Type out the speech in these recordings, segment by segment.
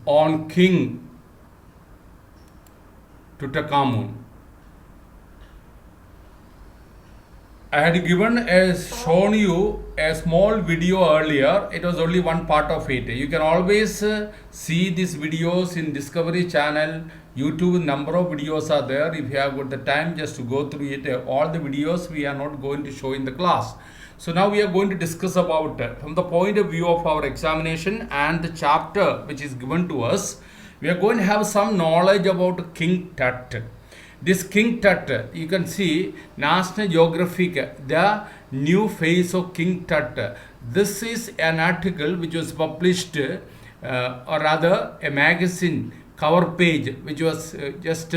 on King Tutankhamun. I had shown you a small video earlier. It was only one part of it. You can always see these videos in Discovery Channel. YouTube number of videos are there. If you have got the time, just to go through it. All the videos we are not going to show in the class. So now we are going to discuss about from the point of view of our examination and the chapter which is given to us. We are going to have some knowledge about King Tut. This King Tut, you can see National Geographic, the new face of King Tut. This is an article which was published, or rather a magazine cover page which was just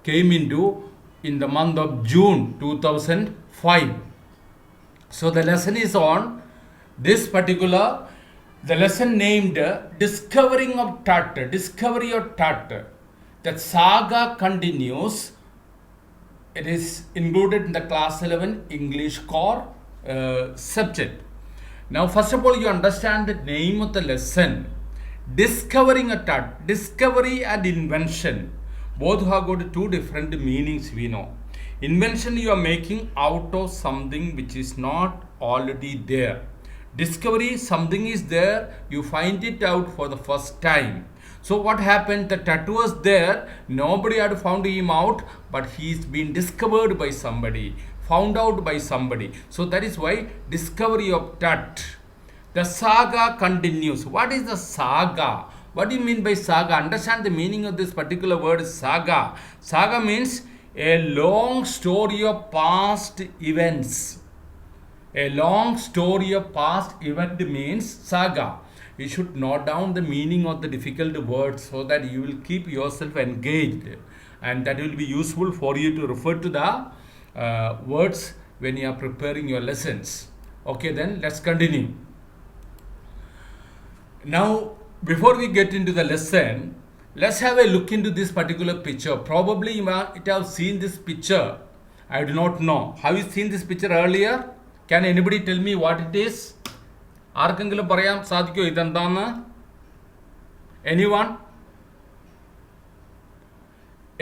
came into in the month of June 2005. So the lesson is on this particular, the lesson named Discovering of Tut, Discovery of Tut. The saga continues. It is included in the class 11 English core subject. Now, first of all, you understand the name of the lesson. Discovering a Tut. Discovery and invention. Both have got two different meanings, we know. Invention you are making out of something which is not already there. Discovery, something is there, you find it out for the first time. So what happened? The Tut was there, nobody had found him out, but he's been discovered by somebody, found out by somebody. So that is why discovery of Tut. The saga continues. What is the saga? What do you mean by saga? Understand the meaning of this particular word saga. Saga means a long story of past events. A long story of past event means saga. You should note down the meaning of the difficult words so that you will keep yourself engaged, and that will be useful for you to refer to the words when you are preparing your lessons. Okay, then let's continue. Now, before we get into the lesson, let's have a look into this particular picture. Probably you might have seen this picture. I do not know. Have you seen this picture earlier? Can anybody tell me what it is? ആർക്കെങ്കിലും പറയാൻ സാധിക്കുമോ ഇതെന്താന്ന്? Anyone?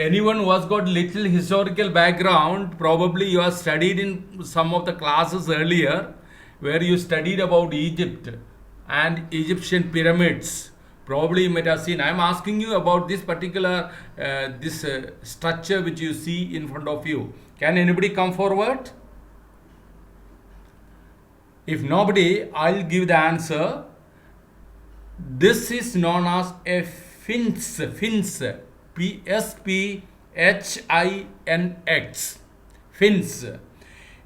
Anyone who has got little historical background, probably you have studied in some of the classes earlier where you studied about Egypt and Egyptian pyramids. Probably you might have seen. I am asking you about this particular structure which you see in front of you. Can anybody come forward? If nobody, I'll give the answer. This is known as a Sphinx. P-S-P-H-I-N-X. Sphinx.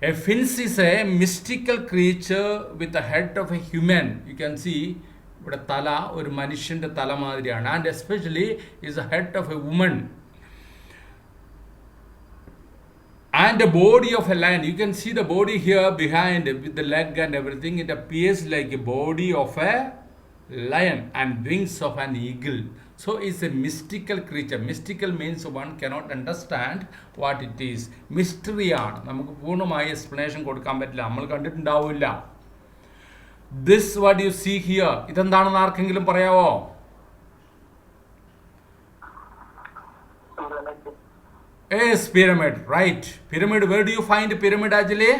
A Sphinx is a mystical creature with the head of a human. You can see ഇവിടെ തല ഒരു മനുഷ്യൻ്റെ തല മാതിരിയാണ്, and especially is the head of a woman. And the body of a lion. You can see the body here behind with the leg and everything. It appears like a body of a lion and wings of an eagle. So it's a mystical creature. Mystical means one cannot understand what it is. Mystery ആണ്. നമുക്ക് പൂർണ്ണമായ explanation കൊടുക്കാൻ പറ്റില്ല. നമ്മൾ കണ്ടിട്ടുണ്ടാവില്ല. This what you see here. ഇതെന്താണെന്ന് ആർക്കെങ്കിലും പറയാവോ? Yes, pyramid, right. Pyramid, where do you find pyramid actually?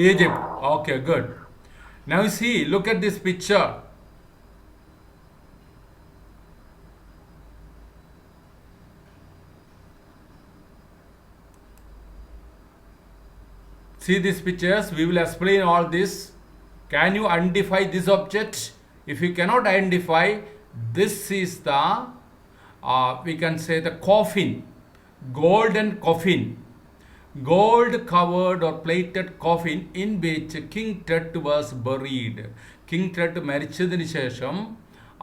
Egypt. Okay, good. Now you see, look at this picture. See these pictures, we will explain all this. Can you identify this object? If you cannot identify, this is the we can say the coffin, golden coffin, gold covered or plated coffin in which King Tut was buried. King Tut മരിച്ചതിന് ശേഷം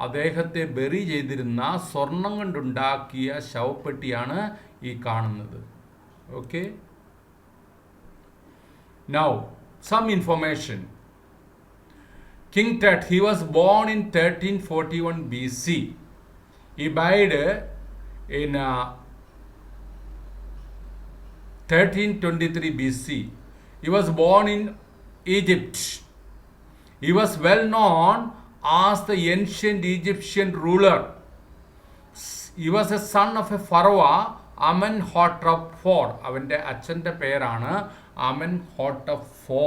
അദ്ദേഹത്തെ bury ചെയ്തിരുന്ന സ്വർണം കൊണ്ടുണ്ടാക്കിയ ശവപ്പെട്ടിയാണ് ഈ കാണുന്നത്. Okay. Now, some information. King Tut, he was born in 1341 BC. He died in 1323 BC. He was born in Egypt. He was well known as the ancient Egyptian ruler. He was a son of a pharaoh, Amenhotep IV. അവൻ്റെ അച്ഛൻ്റെ പേരാണ് Amenhotep IV.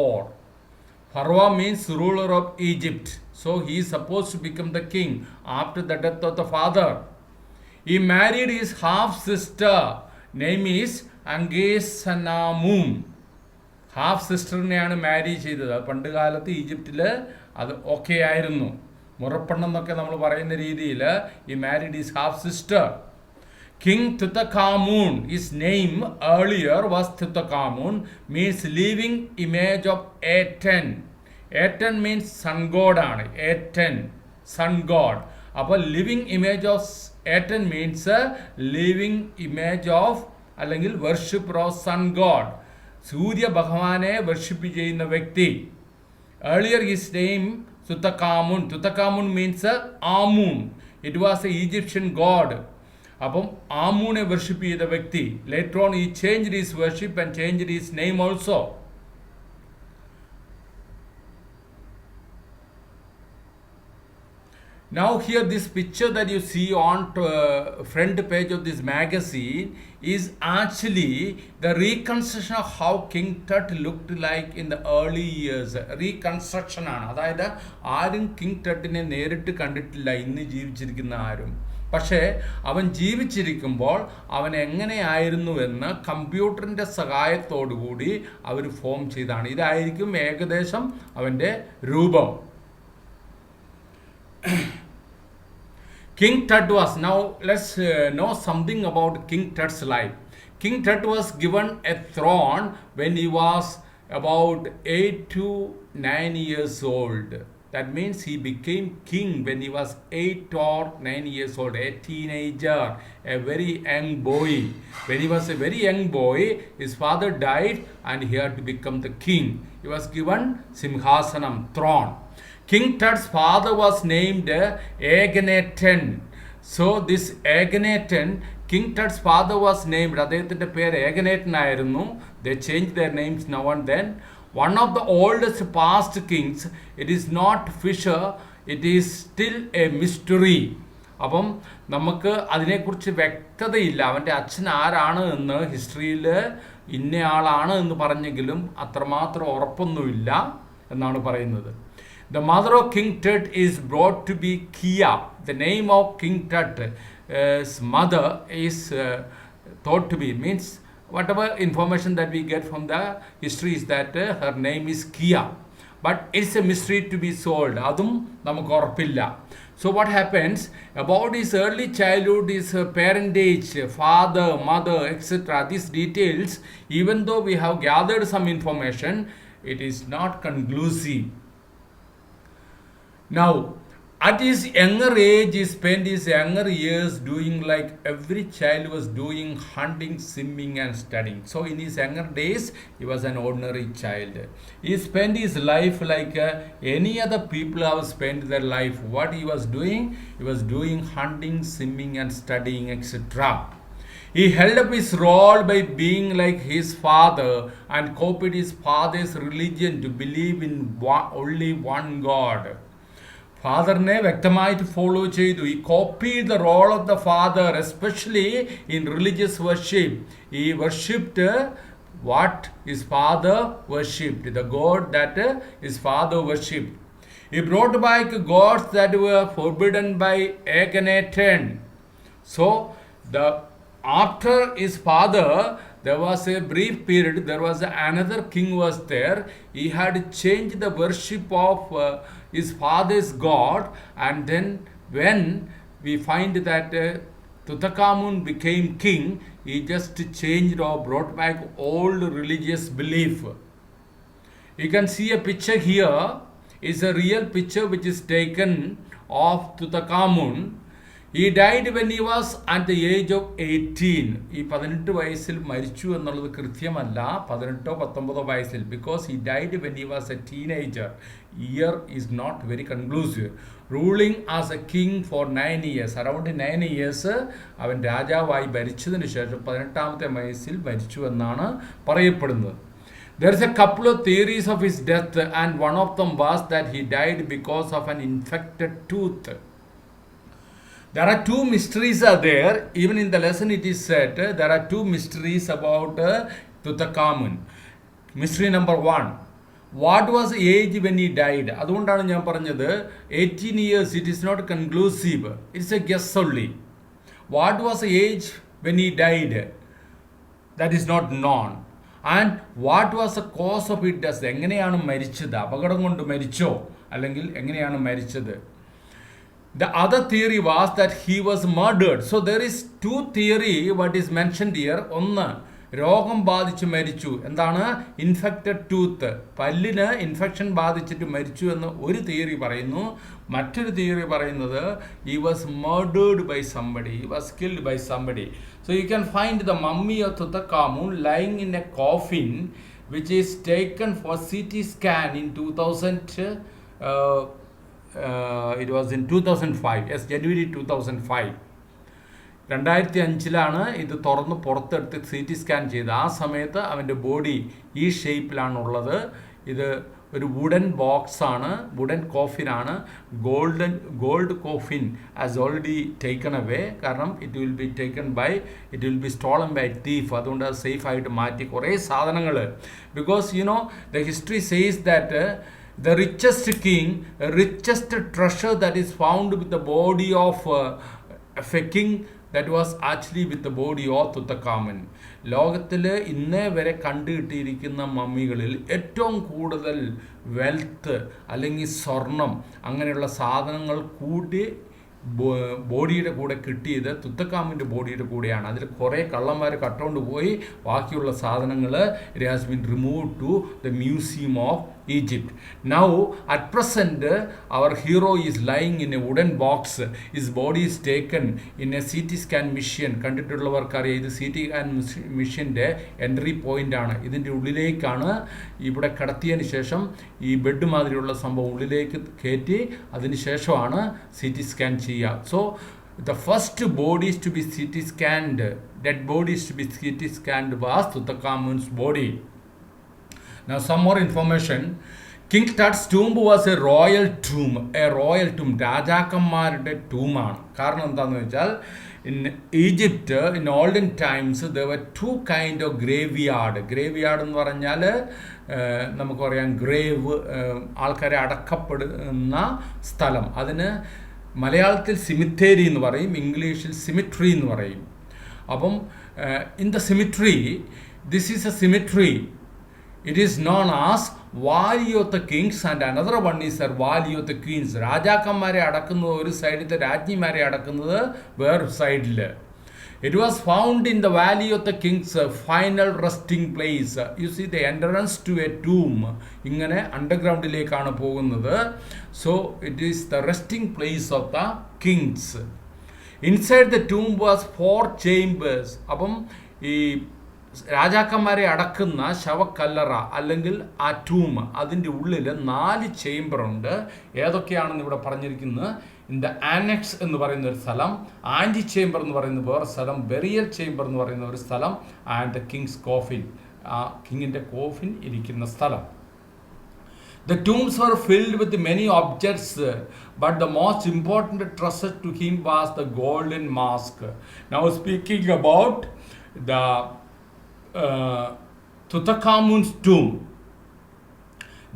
Pharaoh means ruler of Egypt. So he is supposed to become the king after the death of the father. He married his half-sister. Name is Angesanamum. Half സിസ്റ്ററിനെയാണ് marry ചെയ്തത്. പണ്ട് കാലത്ത് ഈജിപ്തിൽ അത് okay ആയിരുന്നു. മുറപ്പെണ്ണം എന്നൊക്കെ നമ്മൾ പറയുന്ന രീതിയിൽ he married his half sister. King Tutankhamun, his name earlier was Tutankhamun, means living image of Aten. Aten means sun god ആണ്. Aten sun god. അപ്പോൾ living image of Aten means living image of അല്ലെങ്കിൽ worshipper of sun god. Surya ഭഗവാനെ worship ചെയ്യുന്ന വ്യക്തി. Earlier his name Tutankhamun. Tutankhamun means Amun. It was a Egyptian god. അപ്പം ആമൂനെ worship ചെയ്ത വ്യക്തി. Later on he changed his worship and changed his name also. Now here this picture that you see on front page of this magazine is actually the reconstruction of how King Tut looked like in the early years. Reconstruction ആണ്. അതായത് ആരും king ടട്ടിനെ നേരിട്ട് കണ്ടിട്ടില്ല ഇന്ന് ജീവിച്ചിരിക്കുന്ന ആരും. പക്ഷേ അവൻ ജീവിച്ചിരിക്കുമ്പോൾ അവൻ എങ്ങനെയായിരുന്നുവെന്ന് കമ്പ്യൂട്ടറിൻ്റെ സഹായത്തോടുകൂടി അവർ ഫോം ചെയ്താണ്. ഇതായിരിക്കും ഏകദേശം അവൻ്റെ രൂപം. King Tut was, now let's know something about King Tut's life. King Tut was given a throne when he was about 8 to 9 years old. That means he became king when he was 8 or 9 years old, a teenager, a very young boy. When he was a very young boy, his father died and he had to become the king. He was given Simhasanam, throne. King Tut's father was named Akhenaten. So this Akhenaten, King Tut's father was named, അദ്ദേഹത്തിൻ്റെ പേര് Akhenaten ആയിരുന്നു. They changed their names now and then. One of the oldest past kings. It is not Fisher. It is still a mystery. അപ്പം നമുക്ക് അതിനെക്കുറിച്ച് വ്യക്തതയില്ല. അവൻ്റെ അച്ഛൻ ആരാണ് എന്ന് ഹിസ്റ്ററിയിൽ ഇന്നയാളാണ് എന്ന് പറഞ്ഞെങ്കിലും അത്രമാത്രം ഉറപ്പൊന്നുമില്ല എന്നാണ് പറയുന്നത്. The mother of King Tut is brought to be Kia. The name of King Tut's mother is thought to be, means whatever information that we get from the history is that her name is Kia. But it's a mystery to be solved. Adum namukku orppilla. So what happens about his early childhood, his parentage, father, mother, etc. These details, even though we have gathered some information, it is not conclusive. Now, at his younger age, he spent his younger years doing like every child was doing, hunting, swimming and studying. So in his younger days, he was an ordinary child. He spent his life like any other people have spent their life. What he was doing? He was doing hunting, swimming and studying, etc. He held up his role by being like his father and copied his father's religion to believe in only one God. ഫാദറിനെ വ്യക്തമായിട്ട് follow ചെയ്തു. He copy the role of the father, especially in religious worship. He worshipped what his father worshipped, the god that his father worshipped. He brought back gods that were forbidden by Akhenaten. So after his father, there was a brief period, there was another king was there. He had changed the worship of his father's god, and then when we find that Tutankhamun became king, he just changed or brought back old religious belief. You can see a picture here. It's a real picture which is taken of Tutankhamun. He died when he was at the age of 18. ഈ 18 വയസ്സിൽ മരിച്ചു എന്നുള്ളത് കൃത്യമല്ല, 18-19 വയസ്സിൽ, because he died when he was a teenager. Year is not very conclusive. Ruling as a king for 9 years, around 9 years അവൻ രാജാവായി ഭരിച്ചതിന് ശേഷം 18-ാമത്തെ വയസ്സിൽ മരിച്ചു എന്നാണ് പറയപ്പെടുന്നത്. There is a couple of theories of his death, and one of them was that he died because of an infected tooth. There are two mysteries are there. Even in the lesson it is said there are two mysteries about Tutankhamun. Mystery number one. What was the age when he died? അതുകൊണ്ടാണ് ഞാൻ പറഞ്ഞത് 18 years. It is not conclusive. It's a guess only. What was the age when he died? That is not known. And what was the cause of his death? എങ്ങനെയാണ് മരിച്ചത്? അപകടം കൊണ്ട് മരിച്ചോ അല്ലെങ്കിൽ എങ്ങനെയാണ് മരിച്ചത്? The other theory was that he was murdered. So there is two theory what is mentioned here. ഒന്ന്, രോഗം ബാധിച്ച് മരിച്ചു. എന്താണ്? ഇൻഫെക്റ്റഡ് ടൂത്ത്, പല്ലിന് ഇൻഫെക്ഷൻ ബാധിച്ചിട്ട് മരിച്ചു എന്ന് ഒരു തിയറി പറയുന്നു. മറ്റൊരു തിയറി പറയുന്നത് he was murdered by somebody, he was killed by somebody. So you can find the mummy of Tutankhamun lying in a coffin which is taken for CT scan in 2000. It was in 2005. Yes, January 2005. 2005 ഇത് തുറന്ന് പുറത്തെടുത്ത് CT scan ചെയ്ത്. ആ സമയത്ത് അവൻ്റെ body ഈ ഷേപ്പിലാണുള്ളത്. ഇത് ഒരു വുഡൻ ബോക്സാണ്, വുഡൻ കോഫിനാണ്. Gold coffin has already taken away. കാരണം it will be stolen by thief. അതുകൊണ്ട് അത് സേഫായിട്ട് മാറ്റി കുറേ സാധനങ്ങൾ. Because the history says that the richest king, richest treasure that is found with the body of a king, that was actually with the body of Tutankhamun. ലോകത്തിൽ ഇന്നേ വരെ കണ്ടുകിട്ടിയിരിക്കുന്ന മമ്മികളിൽ ഏറ്റവും കൂടുതൽ വെൽത്ത് അല്ലെങ്കിൽ സ്വർണം അങ്ങനെയുള്ള സാധനങ്ങൾ കൂടി ബോഡിയുടെ കൂടെ കിട്ടിയത് തുത്തക്കാമിൻ്റെ ബോഡിയുടെ കൂടെയാണ്. അതിൽ കുറേ കള്ളന്മാർ കട്ടുകൊണ്ട് പോയി ബാക്കിയുള്ള സാധനങ്ങൾ it has been remove to the museum of Egypt. Now at present our hero is lying in a wooden box. His body is taken in a CT scan machine. കണ്ടിട്ടുള്ളവർക്കറിയാം ഇത് CT scan മെഷീൻ്റെ entry point ആണ്. ഇതിൻ്റെ ഉള്ളിലേക്കാണ് ഇവിടെ കടത്തിയതിന് ശേഷം ഈ bed മാതിരിയുള്ള സംഭവം ഉള്ളിലേക്ക് കയറ്റി അതിന് ശേഷമാണ് CT സ്കാൻ ചെയ്യുക. So the first bodies to be CT scanned, dead bodies to be CT scanned was Tutankhamun's body. Now some more information. King Tut's tomb was a royal tomb. രാജാക്കന്മാരുടെ ടൂമാണ്. കാരണം എന്താണെന്ന് വെച്ചാൽ in Egypt in olden times there were two kind of graveyard എന്ന് പറഞ്ഞാൽ നമുക്കറിയാം grave, ആൾക്കാരെ അടക്കപ്പെടുന്ന സ്ഥലം. അതിന് മലയാളത്തിൽ സിമിത്തേരി എന്ന് പറയും, ഇംഗ്ലീഷിൽ സിമിട്രി എന്ന് പറയും. അപ്പം in the cemetery, this is a cemetery. It is known as Valley of the Kings and another one is the Valley of the Queens. രാജാക്കന്മാരെ അടക്കുന്നത് ഒരു സൈഡിലത്തെ, രാജ്ഞിമാരെ അടക്കുന്നത് വേറൊരു സൈഡിൽ. It was found in the Valley of the Kings, final resting place. You see the entrance to a tomb. ഇങ്ങനെ അണ്ടർഗ്രൗണ്ടിലേക്കാണ് പോകുന്നത്. So it is the resting place of the kings. Inside the tomb was 4 chambers. അപ്പം ഈ രാജാക്കന്മാരെ അടക്കുന്ന ശവക്കല്ലറ അല്ലെങ്കിൽ ആ ടൂം, അതിൻ്റെ ഉള്ളിൽ 4 ചേംബറുണ്ട്. ഏതൊക്കെയാണെന്ന് ഇവിടെ പറഞ്ഞിരിക്കുന്നത്. ഇൻ ദ ആനക്സ് എന്ന് പറയുന്ന ഒരു സ്ഥലം, ആൻറ്റി ചേംബർ എന്ന് പറയുന്ന വേറെ സ്ഥലം, ബെറിയൽ ചേംബർ എന്ന് പറയുന്ന ഒരു സ്ഥലം, ആൻഡ് ദ കിങ്സ് കോഫിൻ, ആ കിങ്ങിൻ്റെ കോഫിൻ ഇരിക്കുന്ന സ്ഥലം. The tombs were filled with many objects, but the most important treasure to him was the golden mask. Now speaking about the Tutankhamun's tomb.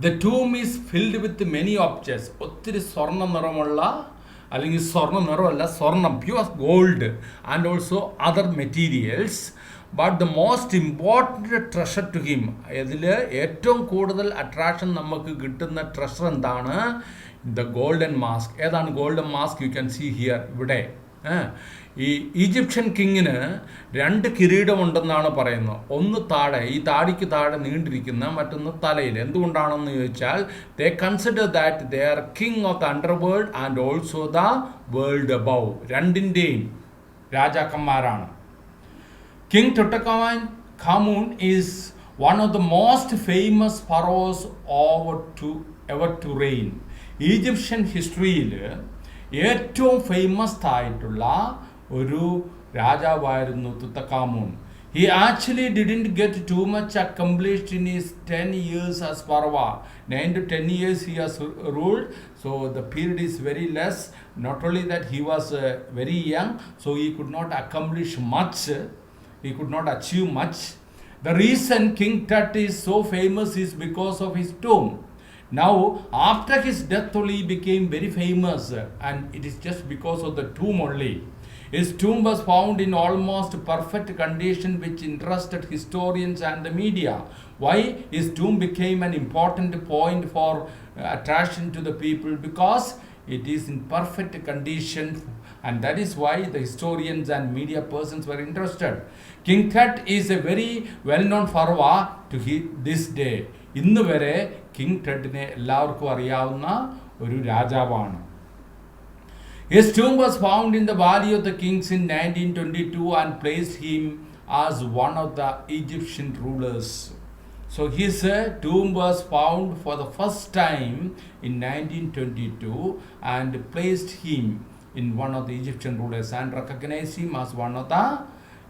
The tomb is filled with many objects. ഒത്തിരി സ്വർണ്ണ നിറമുള്ള, അല്ലെങ്കിൽ സ്വർണ്ണ നിറമല്ല, സ്വർണം, pure gold and also other materials. But the most important treasure to him, ഇതിൽ ഏറ്റവും കൂടുതൽ അട്രാക്ഷൻ നമുക്ക് കിട്ടുന്ന ട്രഷർ എന്താണ്? The golden mask. ഏതാണ് golden mask? You can see here. ഇവിടെ ഈ ഈജിപ്ഷ്യൻ കിങ്ങിന് 2 കിരീടമുണ്ടെന്നാണ് പറയുന്നത്. ഒന്ന് താഴെ, ഈ താടിക്ക് താഴെ നീണ്ടിരിക്കുന്ന, മറ്റൊന്ന് തലയിൽ. എന്തുകൊണ്ടാണെന്ന് ചോദിച്ചാൽ they consider that they are king of the underworld and also the world above. രണ്ടിൻ്റെയും രാജാക്കന്മാരാണ്. King Tutankhamun is one of the most famous pharaohs ever to reign. Egyptian ഹിസ്റ്ററിയിൽ ഏറ്റവും ഫേമസ് ആയിട്ടുള്ള ഒരു രാജാവായിരുന്നു തുത്തക്കാമൂൺ. He actually didn't get too much accomplished in his 10 years as Parva. 9 to 10 years he has ruled, so the period is very less. Not only that, he was very young, so he could not accomplish much, he could not achieve much. The reason King Tut is so famous is because of his tomb. Now, after his death only he became very famous, and it is just because of the tomb only. His tomb was found in almost perfect condition, which interested historians and the media. Why his tomb became an important point for attraction to the people? Because it is in perfect condition, and that is why the historians and media persons were interested. King Tut is a very well-known Pharaoh to this day. ഇന്ന് വരെ king ടെഡിനെ എല്ലാവർക്കും അറിയാവുന്ന ഒരു രാജാവാണ്. His tomb was found in the Valley of the Kings in 1922 and placed him as one of the Egyptian rulers. So his tomb was found for the first time in 1922 and placed him in one of the Egyptian rulers and recognized him as one of the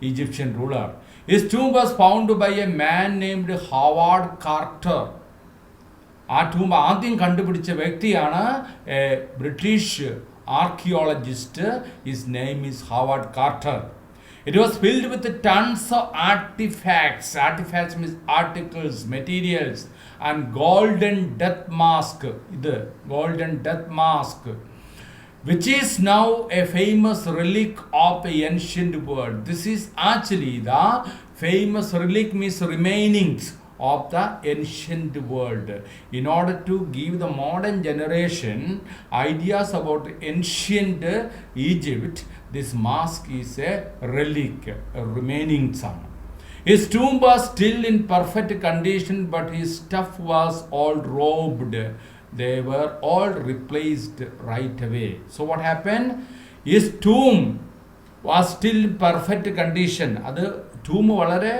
Egyptian ruler. His tomb was found by a man named Howard Carter. ആ tomb ആദ്യം കണ്ടുപിടിച്ച വ്യക്തിയാണ് British archaeologist. His name is Howard Carter. It was filled with tons of artifacts. Artifacts means articles, materials, and golden death mask. The golden death mask, which is now a famous relic of the ancient world. This is actually the famous relic, means remainings of the ancient world. In order to give the modern generation ideas about ancient Egypt, this mask is a relic, a remaining son. His tomb was still in perfect condition, but his stuff was all robbed. They were all replaced right away. So what happened? His tomb was still in perfect condition. അത് tomb വളരെ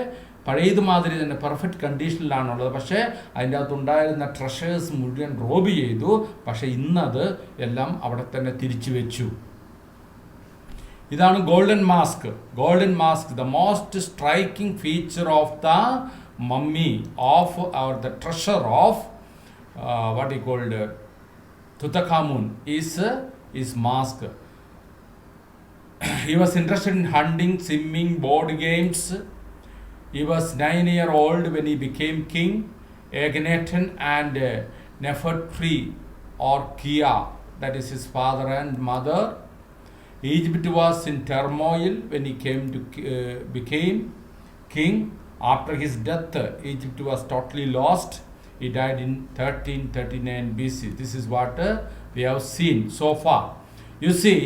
പഴയതുമാതിരി തന്നെ perfect കണ്ടീഷനിലാണുള്ളത്. പക്ഷേ അതിൻ്റെ അകത്തുണ്ടായിരുന്ന treasures മുഴുവൻ Rob ചെയ്തു. പക്ഷേ ഇന്നത് എല്ലാം അവിടെ തന്നെ തിരിച്ചു വെച്ചു. ഇതാണ് golden mask. Golden mask, the most striking feature of the mummy of or the treasure of what he called Tutankhamun is mask. He was interested in hunting, swimming, board games. He was 9 years old when he became king. Akhenaten and Nefertari or Kia, that is his father and mother. Egypt was in turmoil when he became king. After his death, Egypt was totally lost. He died in 1339 BC. This is what we have seen so far. You see,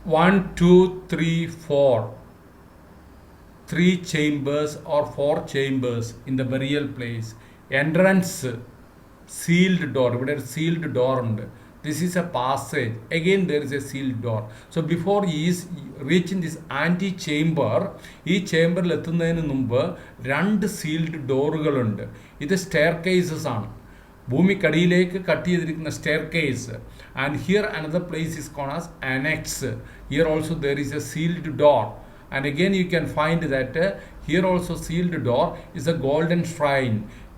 1, 2, 3, 4. 3 chambers or 4 chambers in the burial place. Entrance, sealed door. ഇവിടെ ഒരു sealed door ഉണ്ട്. This is a passage. Again there is a sealed door. So before he is reaching this ante-chamber, ഈ ചേംബറിൽ എത്തുന്നതിന് മുമ്പ് 2 sealed ഡോറുകളുണ്ട്. ഇത് staircases ആണ്. ഭൂമിക്കടിയിലേക്ക് കട്ട് ചെയ്തിരിക്കുന്ന staircase. And here another place is called as annex. Here also there is a sealed door. And again you can find that here also sealed door is a golden shrine,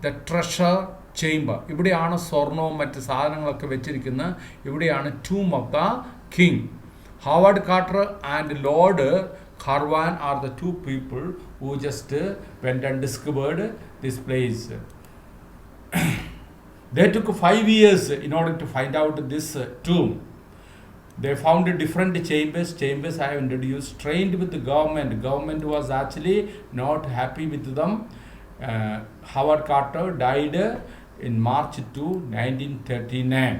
the treasure chamber. ഇവിടെയാണ് സ്വർണവും മറ്റ് സാധനങ്ങളൊക്കെ വെച്ചിരിക്കുന്നത്. ഇവിടെയാണ് tomb of the king. Howard Carter and Lord Carnarvon are the 2 people who just went and discovered this place. They took 5 years in order to find out this tomb. They found different chambers. Chambers I have introduced, trained with the government. Government was actually not happy with them. Howard Carter died in March 2, 1939.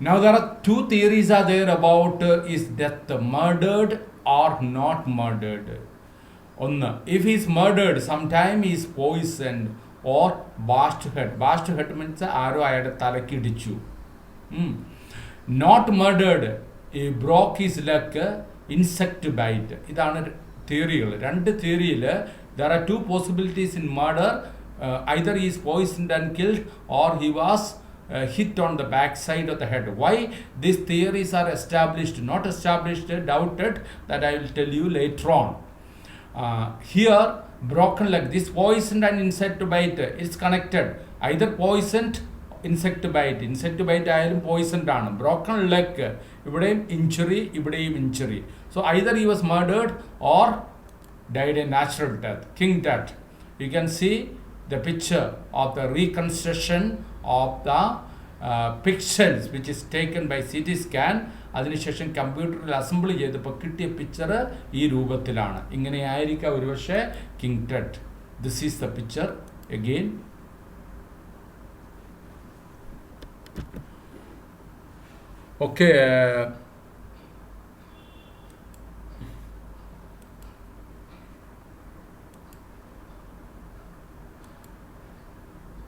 Now there are 2 theories are there about is death murdered or not murdered. One, if he is murdered, sometime he is poisoned or bashed head. Bashed head means ആരോ അയാളുടെ തലയ്ക്ക് ഇടിച്ചു. Not murdered, he broke his leg, insect bite. ഇതാണ് തിയറികൾ. 2 തിയറിയിൽ there are 2 possibilities in murder. Either he is poisoned and killed or he was hit on the back side of the head. Why these theories are established, not established, doubted, that I will tell you later on. Here, broken leg, this poisoned and insect bite is connected. Either poisoned insect bite ആയാലും poisoned ആണ്. Broken leg, ഇവിടെയും injury, ഇവിടെയും injury. So either he was murdered or died a natural death, king death. You can see the picture of the reconstruction of the pixels which is taken by CT scan. അതിനുശേഷം കമ്പ്യൂട്ടറിൽ assemble ചെയ്തപ്പോൾ കിട്ടിയ picture ഈ രൂപത്തിലാണ്. ഇങ്ങനെയായിരിക്കാം ഒരുപക്ഷെ king Tut. This is the picture again. Okay,